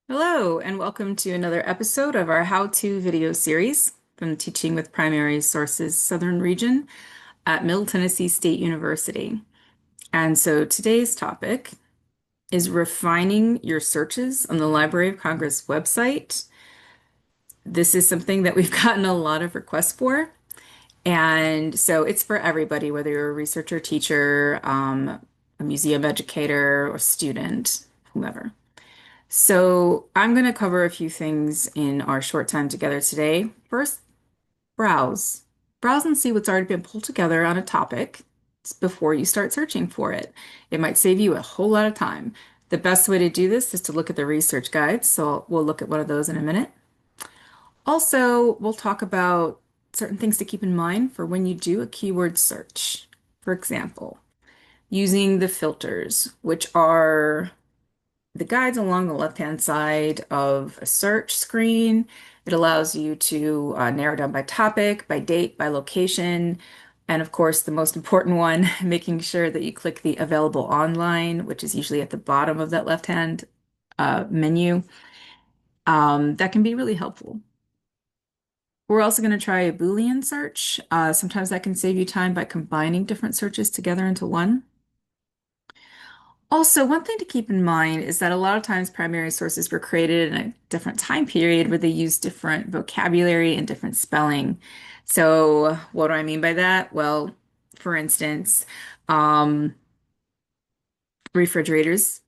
Hello, and welcome to another episode of our how-to video series from the Teaching with Primary Sources Southern Region at Middle Tennessee State University. And so today's topic is refining your searches on the Library of Congress website. This is something that we've gotten a lot of requests for, and so it's for everybody, whether you're a researcher, teacher, a museum educator, or student, whomever. So I'm going to cover a few things in our short time together today. First, browse. Browse and see what's already been pulled together on a topic before you start searching for it. It might save you a whole lot of time. The best way to do this is to look at the research guides. So we'll look at one of those in a minute. Also, we'll talk about certain things to keep in mind for when you do a keyword search. For example, using the filters, which are the guides along the left-hand side of a search screen. It allows you to narrow down by topic, by date, by location, and of course, the most important one, making sure that you click the available online, which is usually at the bottom of that left-hand menu. That can be really helpful. We're also going to try a Boolean search. Sometimes that can save you time by combining different searches together into one. Also, one thing to keep in mind is that a lot of times primary sources were created in a different time period where they use different vocabulary and different spelling. So, what do I mean by that? Well, for instance, um, refrigerators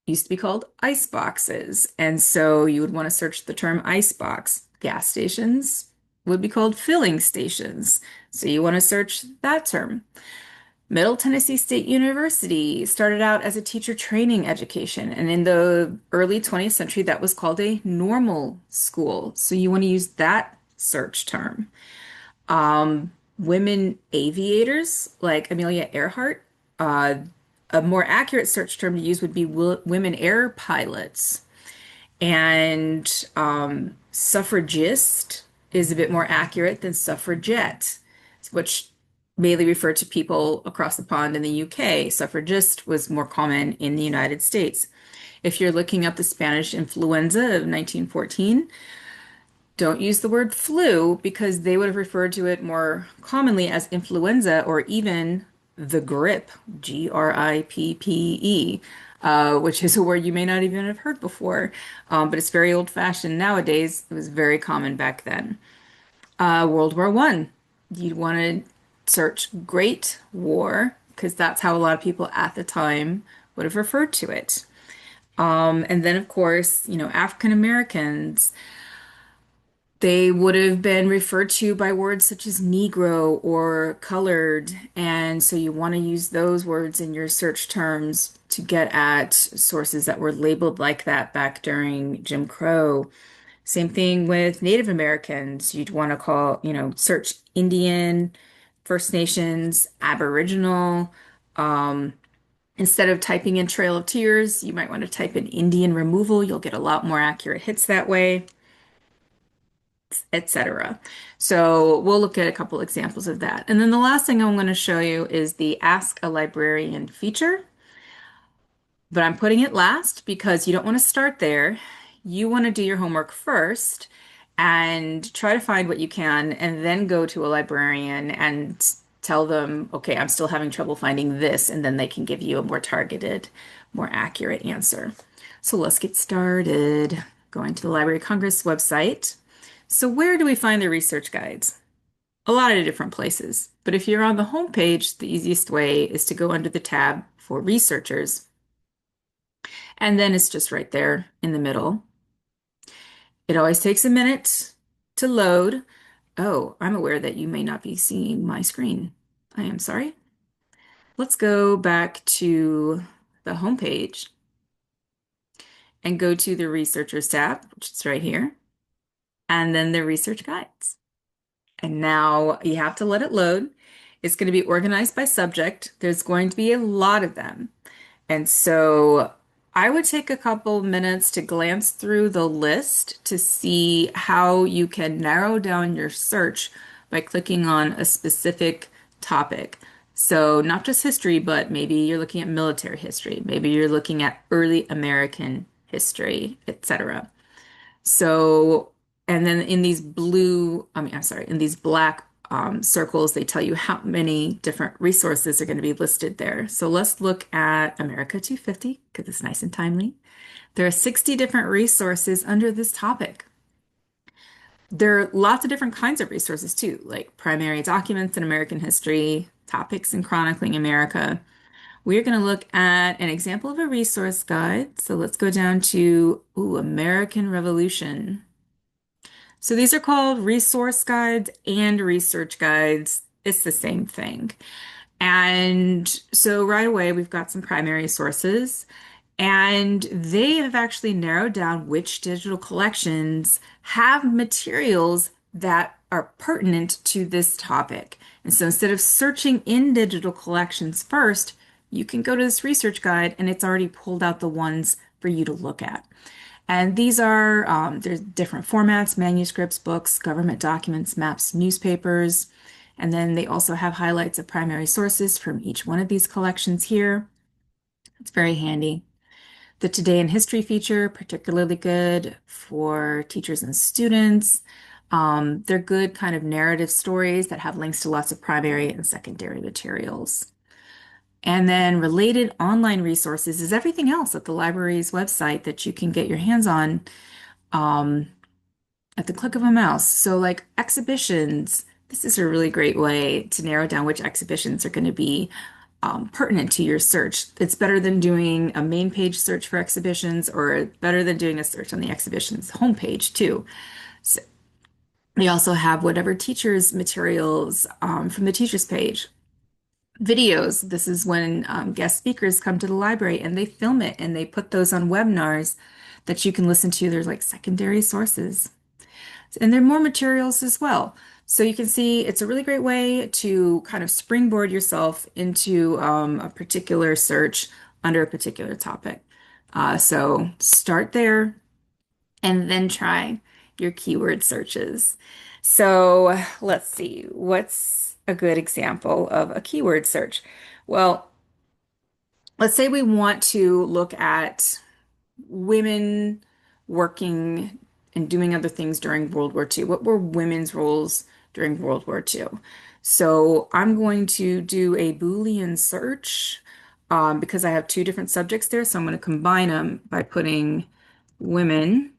used to be called ice boxes. And so you would want to search the term ice box. Gas stations would be called filling stations. So you want to search that term. Middle Tennessee State University started out as a teacher training education, and in the early 20th century, that was called a normal school. So you want to use that search term. Women aviators, like Amelia Earhart, uh, a more accurate search term to use would be women air pilots. And suffragist is a bit more accurate than suffragette, which mainly referred to people across the pond in the UK. Suffragist was more common in the United States. If you're looking up the Spanish influenza of 1914, don't use the word flu because they would have referred to it more commonly as influenza or even the grip, Grippe, which is a word you may not even have heard before, but it's very old-fashioned nowadays. It was very common back then. World War One, you'd want to search Great War because that's how a lot of people at the time would have referred to it. And then, of course, African Americans. They would have been referred to by words such as Negro or colored. And so you want to use those words in your search terms to get at sources that were labeled like that back during Jim Crow. Same thing with Native Americans. You'd want to search Indian, First Nations, Aboriginal. Instead of typing in Trail of Tears, you might want to type in Indian removal. You'll get a lot more accurate hits that way, etc. So we'll look at a couple examples of that. And then the last thing I'm going to show you is the Ask a Librarian feature, but I'm putting it last because you don't want to start there. You want to do your homework first and try to find what you can and then go to a librarian and tell them, okay, I'm still having trouble finding this, and then they can give you a more targeted, more accurate answer. So let's get started. Going to the Library of Congress website. So where do we find the research guides? A lot of different places, but if you're on the home page, the easiest way is to go under the tab for researchers, and then it's just right there in the middle. It always takes a minute to load. Oh, I'm aware that you may not be seeing my screen. I am sorry. Let's go back to the home page and go to the researchers tab, which is right here, and then the research guides. And now you have to let it load. It's going to be organized by subject. There's going to be a lot of them. And so I would take a couple minutes to glance through the list to see how you can narrow down your search by clicking on a specific topic. So not just history, but maybe you're looking at military history. Maybe you're looking at early American history, etc. So, and then in these I'm sorry, in these black circles, they tell you how many different resources are going to be listed there. So let's look at America 250 because it's nice and timely. There are 60 different resources under this topic. There are lots of different kinds of resources too, like primary documents in American history, topics in chronicling America. We're going to look at an example of a resource guide. So let's go down to American Revolution. So these are called resource guides and research guides. It's the same thing. And so right away, we've got some primary sources, and they have actually narrowed down which digital collections have materials that are pertinent to this topic. And so instead of searching in digital collections first, you can go to this research guide and it's already pulled out the ones for you to look at. And these are, there's different formats, manuscripts, books, government documents, maps, newspapers. And then they also have highlights of primary sources from each one of these collections here. It's very handy. The Today in History feature, particularly good for teachers and students. They're good kind of narrative stories that have links to lots of primary and secondary materials. And then related online resources is everything else at the library's website that you can get your hands on um, at the click of a mouse. So, like exhibitions, this is a really great way to narrow down which exhibitions are going to be pertinent to your search. It's better than doing a main page search for exhibitions or better than doing a search on the exhibition's homepage, too. So, they also have whatever teachers' materials from the teachers page. Videos. This is when guest speakers come to the library and they film it and they put those on webinars that you can listen to. There's like secondary sources. And there are more materials as well. So you can see it's a really great way to kind of springboard yourself into a particular search under a particular topic. So start there and then try your keyword searches. So let's see, what's a good example of a keyword search? Well, let's say we want to look at women working and doing other things during World War II. What were women's roles during World War II? So I'm going to do a Boolean search because I have two different subjects there. So I'm going to combine them by putting women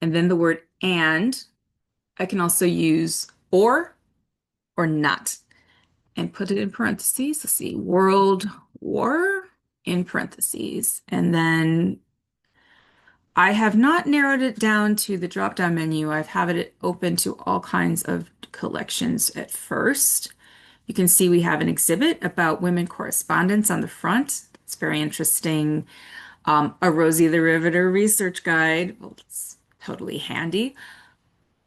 and then the word and. I can also use or not and put it in parentheses. Let's see, World War in parentheses. And then I have not narrowed it down to the drop-down menu. I've had it open to all kinds of collections at first. You can see we have an exhibit about women correspondents on the front. It's very interesting. A Rosie the Riveter research guide. Well, it's totally handy.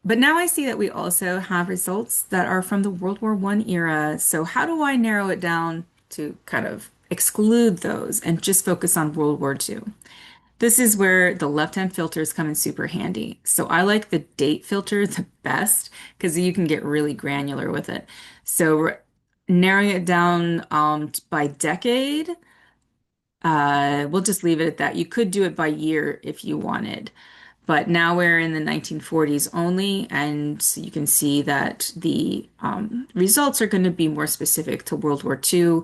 But now I see that we also have results that are from the World War I era. So how do I narrow it down to kind of exclude those and just focus on World War II? This is where the left-hand filters come in super handy. So I like the date filter the best because you can get really granular with it. So narrowing it down by decade, we'll just leave it at that. You could do it by year if you wanted. But now we're in the 1940s only, and so you can see that the results are going to be more specific to World War II.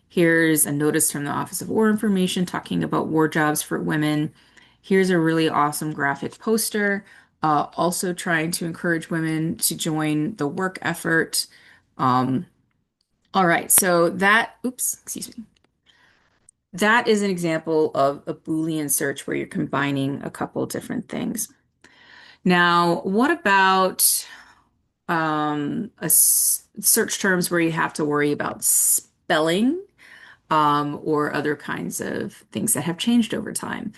Here's a notice from the Office of War Information talking about war jobs for women. Here's a really awesome graphic poster, also trying to encourage women to join the work effort. Um, all right, so excuse me. That is an example of a Boolean search where you're combining a couple different things. Now, what about search terms where you have to worry about spelling or other kinds of things that have changed over time?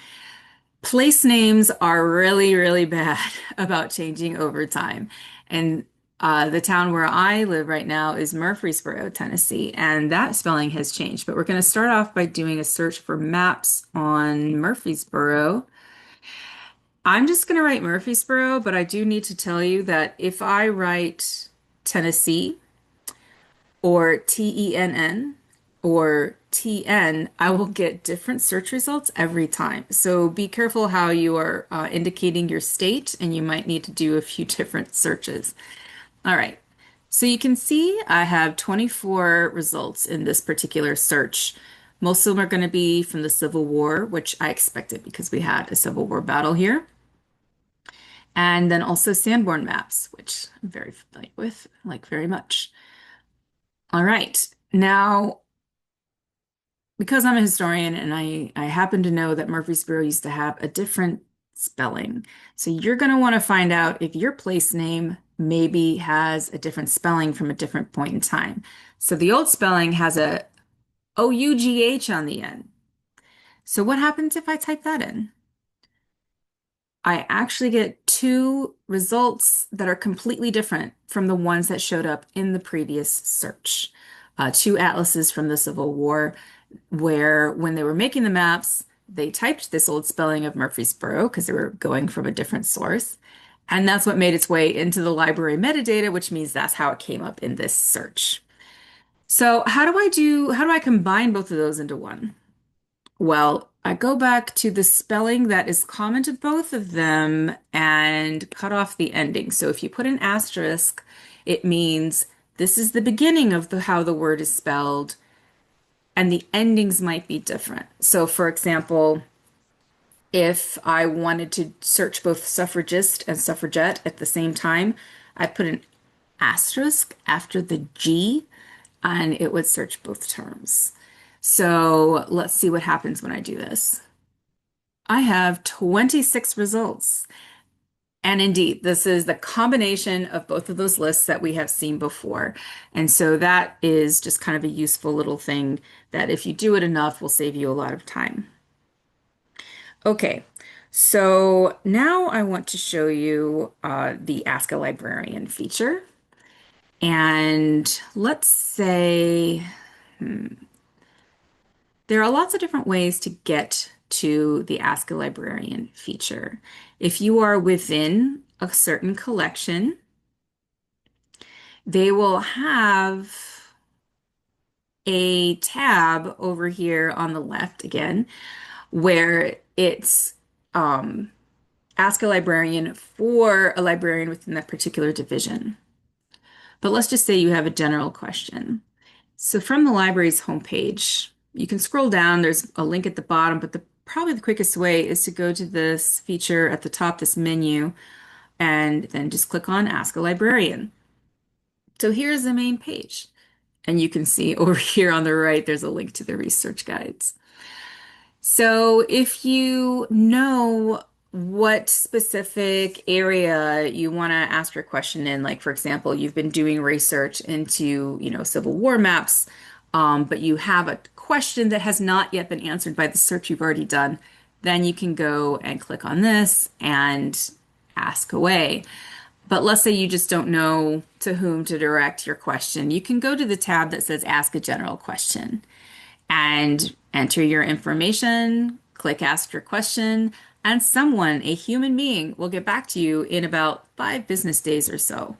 Place names are really, really bad about changing over time. And the town where I live right now is Murfreesboro, Tennessee, and that spelling has changed. But we're going to start off by doing a search for maps on Murfreesboro. I'm just going to write Murfreesboro, but I do need to tell you that if I write Tennessee or Tenn, or TN, I will get different search results every time. So be careful how you are indicating your state, and you might need to do a few different searches. All right. So you can see I have 24 results in this particular search. Most of them are going to be from the Civil War, which I expected because we had a Civil War battle here. And then also Sanborn maps, which I'm very familiar with, like very much. All right. Now, because I'm a historian and I happen to know that Murfreesboro used to have a different spelling. So you're going to want to find out if your place name maybe has a different spelling from a different point in time. So the old spelling has a OUGH on the end. So what happens if I type that in? I actually get two results that are completely different from the ones that showed up in the previous search. Two atlases from the Civil War, where when they were making the maps, they typed this old spelling of Murfreesboro because they were going from a different source. And that's what made its way into the library metadata, which means that's how it came up in this search. So how do I combine both of those into one? Well, I go back to the spelling that is common to both of them and cut off the ending. So if you put an asterisk, it means this is the beginning of how the word is spelled, and the endings might be different. So for example, if I wanted to search both suffragist and suffragette at the same time, I put an asterisk after the G and it would search both terms. So let's see what happens when I do this. I have 26 results. And indeed, this is the combination of both of those lists that we have seen before. And so that is just kind of a useful little thing that if you do it enough will save you a lot of time. Okay, so now I want to show you the Ask a Librarian feature. And let's say there are lots of different ways to get to the Ask a Librarian feature. If you are within a certain collection, they will have a tab over here on the left again, where it's Ask a Librarian for a librarian within that particular division. But let's just say you have a general question. So from the library's homepage, you can scroll down, there's a link at the bottom, but probably the quickest way is to go to this feature at the top, this menu, and then just click on Ask a Librarian. So here's the main page. And you can see over here on the right, there's a link to the research guides. So if you know what specific area you want to ask your question in, like for example, you've been doing research into, Civil War maps, but you have a question that has not yet been answered by the search you've already done, then you can go and click on this and ask away. But let's say you just don't know to whom to direct your question. You can go to the tab that says Ask a General Question and enter your information, click Ask Your Question, and someone, a human being, will get back to you in about 5 business days or so.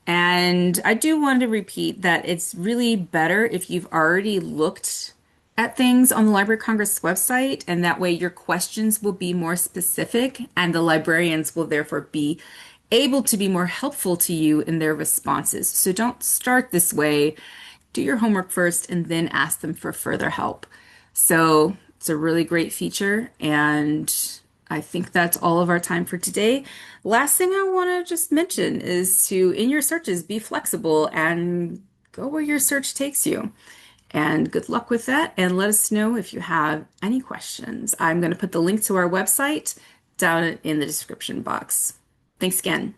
And I do want to repeat that it's really better if you've already looked at things on the Library of Congress website, and that way your questions will be more specific, and the librarians will therefore be able to be more helpful to you in their responses. So don't start this way. Do your homework first and then ask them for further help. So it's a really great feature, and I think that's all of our time for today. Last thing I want to just mention is to, in your searches, be flexible and go where your search takes you. And good luck with that, and let us know if you have any questions. I'm going to put the link to our website down in the description box. Thanks again.